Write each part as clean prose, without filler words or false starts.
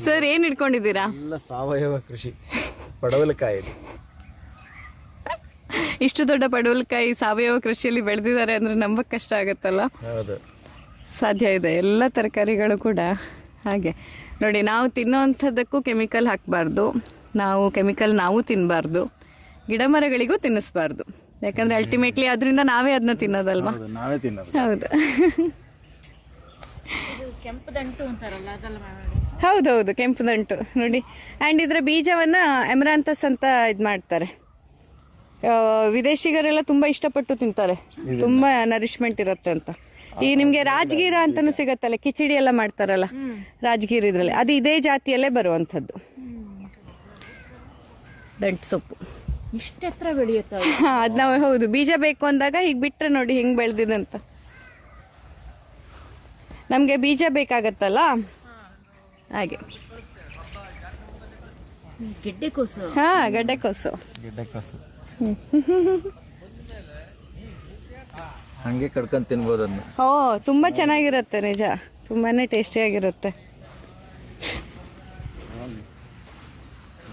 Sir ಏನು ಇಟ್ಕೊಂಡಿದ್ದೀರಾ? ಎಲ್ಲ ಸಾವಯವ ಕೃಷಿ, ಪಡವಲಕಾಯಿ. ಇಷ್ಟು ದೊಡ್ಡ ಪಡವಲಕಾಯಿ ಸಾವಯವ ಕೃಷಿಯಲ್ಲಿ ಬೆಳೆದಿದ್ದಾರೆ ಅಂದರೆ ನಂಬಕ್ಕೆ ಕಷ್ಟ ಆಗುತ್ತಲ್ಲ. ಹೌದು, ಸಾಧ್ಯ ಇದೆ. ಎಲ್ಲ ತರಕಾರಿಗಳು ಕೂಡ ಹಾಗೆ ನೋಡಿ. ನಾವು ತಿನ್ನೋವಂಥದ್ದಕ್ಕೂ ಕೆಮಿಕಲ್ ಹಾಕಬಾರ್ದು, ನಾವು ಕೆಮಿಕಲ್ ತಿನ್ನಬಾರ್ದು, ಗಿಡ ಮರಗಳಿಗೂ ತಿನ್ನಿಸ್ಬಾರ್ದು. ಯಾಕಂದರೆ ಅಲ್ಟಿಮೇಟ್ಲಿ ಅದರಿಂದ ನಾವೇ ಅದನ್ನ ತಿನ್ನೋದಲ್ವಾ. ನಾವೇ ತಿನ್ನೋದು. ಹೌದು, ಕೆಂಪು ದಂಟು ಅಂತಾರಲ್ಲ ಅದೆಲ್ಲ ಹೌದೌದು, ಕೆಂಪು ದಂಟು ನೋಡಿ. ಆ್ಯಂಡ್ ಇದರ ಬೀಜವನ್ನು ಎಮರಾಂಥಸ್ ಅಂತ ಇದು ಮಾಡ್ತಾರೆ. ವಿದೇಶಿಗರೆಲ್ಲ ತುಂಬ ಇಷ್ಟಪಟ್ಟು ತಿಂತಾರೆ, ತುಂಬ ನರಿಶ್ಮೆಂಟ್ ಇರುತ್ತೆ ಅಂತ. ಈಗ ನಿಮಗೆ ರಾಜಗೀರ ಅಂತಲೂ ಸಿಗತ್ತಲ್ಲ, ಕಿಚಡಿ ಎಲ್ಲ ಮಾಡ್ತಾರಲ್ಲ ರಾಜಗೀರ, ಇದರಲ್ಲಿ ಅದು ಇದೇ ಜಾತಿಯಲ್ಲೇ ಬರುವಂಥದ್ದು ದಂಟು ಸೊಪ್ಪು. ಇಷ್ಟ ಹತ್ರ ಬೆಳೆಯುತ್ತೆ ಅದು ನಾವು ಹೌದು ಬೀಜ ಬೇಕು ಅಂದಾಗ ಹೀಗೆ ಬಿಟ್ಟರೆ ನೋಡಿ ಹೆಂಗೆ ಬೆಳೆದಿದೆ ಅಂತ. ನಮಗೆ ಬೀಜ ಬೇಕಾಗತ್ತಲ್ಲ ಹಾಗೆ. ಗೆಡ್ಡೆಕೋಸು. ಹಾಂ, ಗಡ್ಡೆಕೋಸು. ಹಂಗೆ ಕಡ್ಕೊಂಡು ತಿನ್ಬೋದು ಅದನ್ನ. ಓ, ತುಂಬ ಚೆನ್ನಾಗಿರುತ್ತೆ, ನಿಜ ತುಂಬಾ ಟೇಸ್ಟಿಯಾಗಿರುತ್ತೆ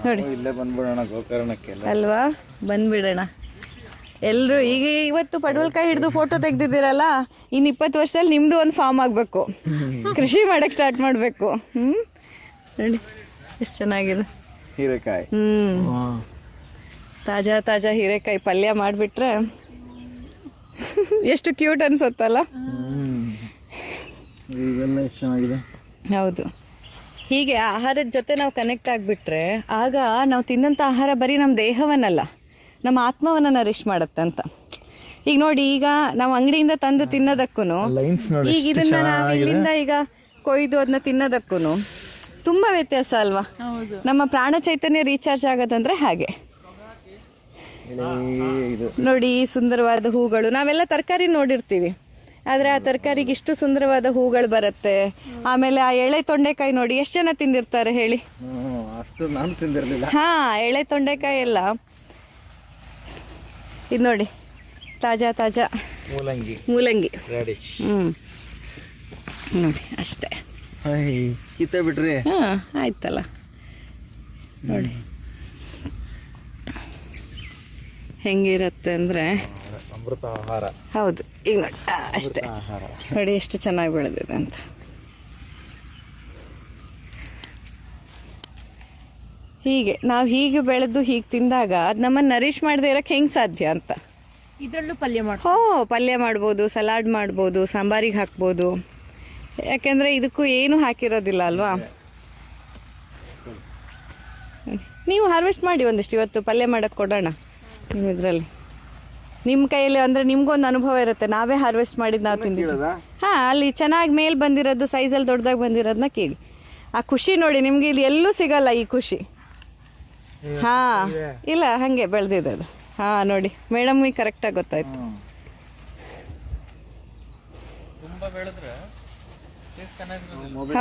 ನೋಡಿ. ಇಲ್ಲೇ ಬಂದ್ಬಿಡೋಣ ಗೋಕರ್ಣಕ್ಕೆ ಅಲ್ವಾ, ಬಂದ್ಬಿಡೋಣ ಎಲ್ಲರೂ. ಈಗ ಇವತ್ತು ಪಡವಲಕಾಯಿ ಹಿಡಿದು ಫೋಟೋ ತೆಗ್ದಿದ್ದೀರಲ್ಲ, ಇನ್ನು 20 ವರ್ಷದಲ್ಲಿ ನಿಮ್ಮದು ಒಂದು ಫಾರ್ಮ್ ಆಗಬೇಕು, ಕೃಷಿ ಮಾಡೋಕ್ಕೆ ಸ್ಟಾರ್ಟ್ ಮಾಡಬೇಕು. ನೋಡಿ ಎಷ್ಟು ಚೆನ್ನಾಗಿದೆ ಹೀರೆಕಾಯಿ. ತಾಜಾ ತಾಜಾ ಹೀರೆಕಾಯಿ ಪಲ್ಯ ಮಾಡಿಬಿಟ್ರೆ ಎಷ್ಟು ಕ್ಯೂಟ್ ಅನ್ಸುತ್ತಲ್ಲ. ಇವೆಲ್ಲ ಎಷ್ಟು ಚೆನ್ನಾಗಿದೆ. ಹೌದು, ಹೀಗೆ ಆಹಾರದ ಜೊತೆ ನಾವು ಕನೆಕ್ಟ್ ಆಗಿಬಿಟ್ರೆ ಆಗ ನಾವು ತಿನ್ನೋಂಥ ಆಹಾರ ಬರೀ ನಮ್ಮ ದೇಹವನ್ನಲ್ಲ, ನಮ್ಮ ಆತ್ಮವನ್ನು ನರಿಶ್ ಮಾಡುತ್ತೆ ಅಂತ. ಈಗ ನೋಡಿ, ಈಗ ನಾವು ಅಂಗಡಿಯಿಂದ ತಂದು ತಿನ್ನೋದಕ್ಕೂ, ಈಗ ಇದನ್ನ ನಾವು ಇಲ್ಲಿಂದ ಈಗ ಕೊಯ್ದು ಅದನ್ನ ತಿನ್ನೋದಕ್ಕೂ ತುಂಬ ವ್ಯತ್ಯಾಸ ಅಲ್ವಾ. ನಮ್ಮ ಪ್ರಾಣ ಚೈತನ್ಯ ರೀಚಾರ್ಜ್ ಆಗೋದಂದ್ರೆ ಹಾಗೆ ನೋಡಿ. ಸುಂದರವಾದ ಹೂಗಳು, ನಾವೆಲ್ಲ ತರಕಾರಿ ನೋಡಿರ್ತೀವಿ, ಆದರೆ ಆ ತರಕಾರಿಗೆ ಇಷ್ಟು ಸುಂದರವಾದ ಹೂಗಳು ಬರುತ್ತೆ. ಆಮೇಲೆ ಆ ಎಳೆ ತೊಂಡೆಕಾಯಿ ನೋಡಿ, ಎಷ್ಟು ಜನ ತಿಂದಿರ್ತಾರೆ ಹೇಳಿ. ಹಾ, ಎಳೆ ತೊಂಡೆಕಾಯಿ ಎಲ್ಲ ಇದು ನೋಡಿ, ತಾಜಾ ತಾಜಾ ಮೂಲಂಗಿ. ನೋಡಿ ಅಷ್ಟೇ, ಕಿತ್ತ ಬಿಟ್ರಿ. ಹಾಂ, ಆಯ್ತಲ್ಲ ನೋಡಿ ಹೆಂಗಿರುತ್ತೆ ಅಂದರೆ ಅಮೃತ ಆಹಾರ. ಹೌದು, ಈಗ ನೋಡಿ ಅಷ್ಟೇ ನೋಡಿ ಎಷ್ಟು ಚೆನ್ನಾಗಿ ಬೆಳೆದಿದೆ ಅಂತ. ಹೀಗೆ ನಾವು ಹೀಗೆ ಬೆಳೆದು ಹೀಗೆ ತಿಂದಾಗ ಅದು ನಮ್ಮನ್ನು ನರಿಶ್ ಮಾಡದೇ ಇರೋಕ್ಕೆ ಹೆಂಗೆ ಸಾಧ್ಯ ಅಂತ. ಇದರಲ್ಲೂ ಪಲ್ಯ ಪಲ್ಯ ಮಾಡ್ಬೋದು, ಸಲಾಡ್ ಮಾಡ್ಬೋದು, ಸಾಂಬಾರಿಗೆ ಹಾಕ್ಬೋದು. ಯಾಕೆಂದರೆ ಇದಕ್ಕೂ ಏನೂ ಹಾಕಿರೋದಿಲ್ಲ ಅಲ್ವಾ. ನೀವು ಹಾರ್ವೆಸ್ಟ್ ಮಾಡಿ ಒಂದಿಷ್ಟು, ಇವತ್ತು ಪಲ್ಯ ಮಾಡೋಕ್ಕೆ ಕೊಡೋಣ ನಿಮ್ಮ ಇದರಲ್ಲಿ. ನಿಮ್ಮ ಕೈಯಲ್ಲಿ ಅಂದರೆ ನಿಮ್ಗೊಂದು ಅನುಭವ ಇರುತ್ತೆ, ನಾವೇ ಹಾರ್ವೆಸ್ಟ್ ಮಾಡಿದ್ದು ನಾವು ತಿಂದಿದ್ದು. ಹಾಂ, ಅಲ್ಲಿ ಚೆನ್ನಾಗಿ ಮೇಲೆ ಬಂದಿರೋದು, ಸೈಜಲ್ಲಿ ದೊಡ್ಡದಾಗಿ ಬಂದಿರೋದನ್ನ ಕೇಳಿ. ಆ ಖುಷಿ ನೋಡಿ, ನಿಮಗೆ ಇಲ್ಲಿ ಎಲ್ಲೂ ಸಿಗಲ್ಲ ಈ ಖುಷಿ. ಹಾಂ, ಇಲ್ಲ ಹಾಗೆ ಬೆಳೆದಿದೆ ಅದು. ಹಾಂ ನೋಡಿ, ಮೇಡಮ್ಗೆ ಕರೆಕ್ಟಾಗಿ ಗೊತ್ತಾಯ್ತು.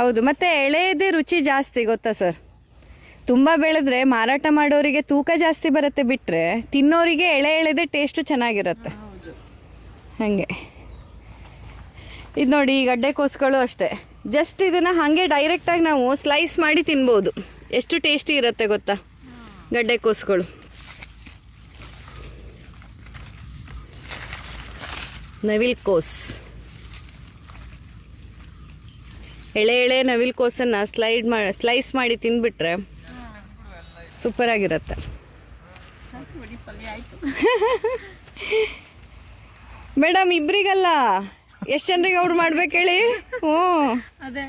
ಹೌದು, ಮತ್ತು ಎಳೆಯದೇ ರುಚಿ ಜಾಸ್ತಿ ಗೊತ್ತಾ ಸರ್. ತುಂಬ ಬೆಳೆದ್ರೆ ಮಾರಾಟ ಮಾಡೋರಿಗೆ ತೂಕ ಜಾಸ್ತಿ ಬರುತ್ತೆ, ಬಿಟ್ಟರೆ ತಿನ್ನೋರಿಗೆ ಎಳೆದೇ ಟೇಸ್ಟು ಚೆನ್ನಾಗಿರುತ್ತೆ. ಹಾಗೆ ಇದು ನೋಡಿ, ಈ ಗಡ್ಡೆಕೋಸುಗಳು ಅಷ್ಟೇ. ಜಸ್ಟ್ ಇದನ್ನು ಹಾಗೆ ಡೈರೆಕ್ಟಾಗಿ ನಾವು ಸ್ಲೈಸ್ ಮಾಡಿ ತಿನ್ಬೋದು, ಎಷ್ಟು ಟೇಸ್ಟಿ ಇರುತ್ತೆ ಗೊತ್ತಾ ಗಡ್ಡೆಕೋಸುಗಳು. ನವಿಲ್ ಕೋಸ್, ಎಳೆ ನವಿಲ್ ಕೋಸನ್ನು ಸ್ಲೈಸ್ ಮಾಡಿ ತಿಂದ್ಬಿಟ್ರೆ ಸೂಪರಾಗಿರುತ್ತೆ. ಮೇಡಮ್, ಇಬ್ಬರಿಗಲ್ಲ, ಎಷ್ಟು ಜನರಿಗೆ ಅವ್ರು ಮಾಡ್ಬೇಕು ಹೇಳಿ. ಅದೇ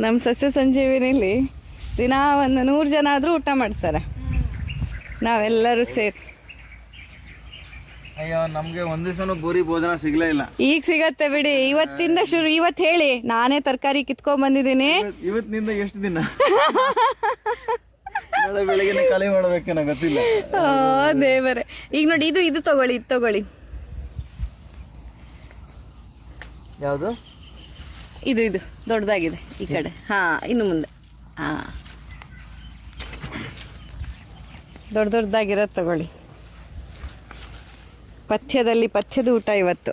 ನಮ್ಮ ಸಸ್ಯ ಸಂಜೀವಿನಿಲಿ ದಿನ ಒಂದು 100 ಜನ ಆದರೂ ಊಟ ಮಾಡ್ತಾರೆ, ನಾವೆಲ್ಲರೂ ಸೇರಿ. ಅಯ್ಯೋ, ನಮ್ಗೆ ಒಂದ್ ದಿವಸನೂ ಬೋರಿ ಭೋಜನ ಸಿಗ್ಲೇ ಇಲ್ಲ. ಈಗ ಸಿಗತ್ತೆ ಬಿಡಿ, ಇವತ್ತಿಂದ ಶುರು. ಇವತ್ತು ಹೇಳಿ, ನಾನೇ ತರಕಾರಿ ಕಿತ್ಕೊಂಡ್ ಬಂದಿದ್ದೀನಿ. ಇವತ್ತಿನಿಂದ ಎಷ್ಟು ದಿನ? ನಾಳೆ ಬೆಳಗ್ಗೆ ಖಾಲಿ ಮಾಡ್ಬೇಕೇನೋ ಗೊತ್ತಿಲ್ಲ. ದೇವರೇ. ಈಗ ನೋಡಿ, ಇದು ತಗೊಳ್ಳಿ. ಯಾವುದು ಇದು ದೊಡ್ಡದಾಗಿದೆ ಈ ಕಡೆ. ಹಾಂ, ಇನ್ನು ಮುಂದೆ. ಹಾಂ, ದೊಡ್ಡದಾಗಿರೋದು ತಗೊಳ್ಳಿ. ಪಥ್ಯದ ಊಟ ಇವತ್ತು.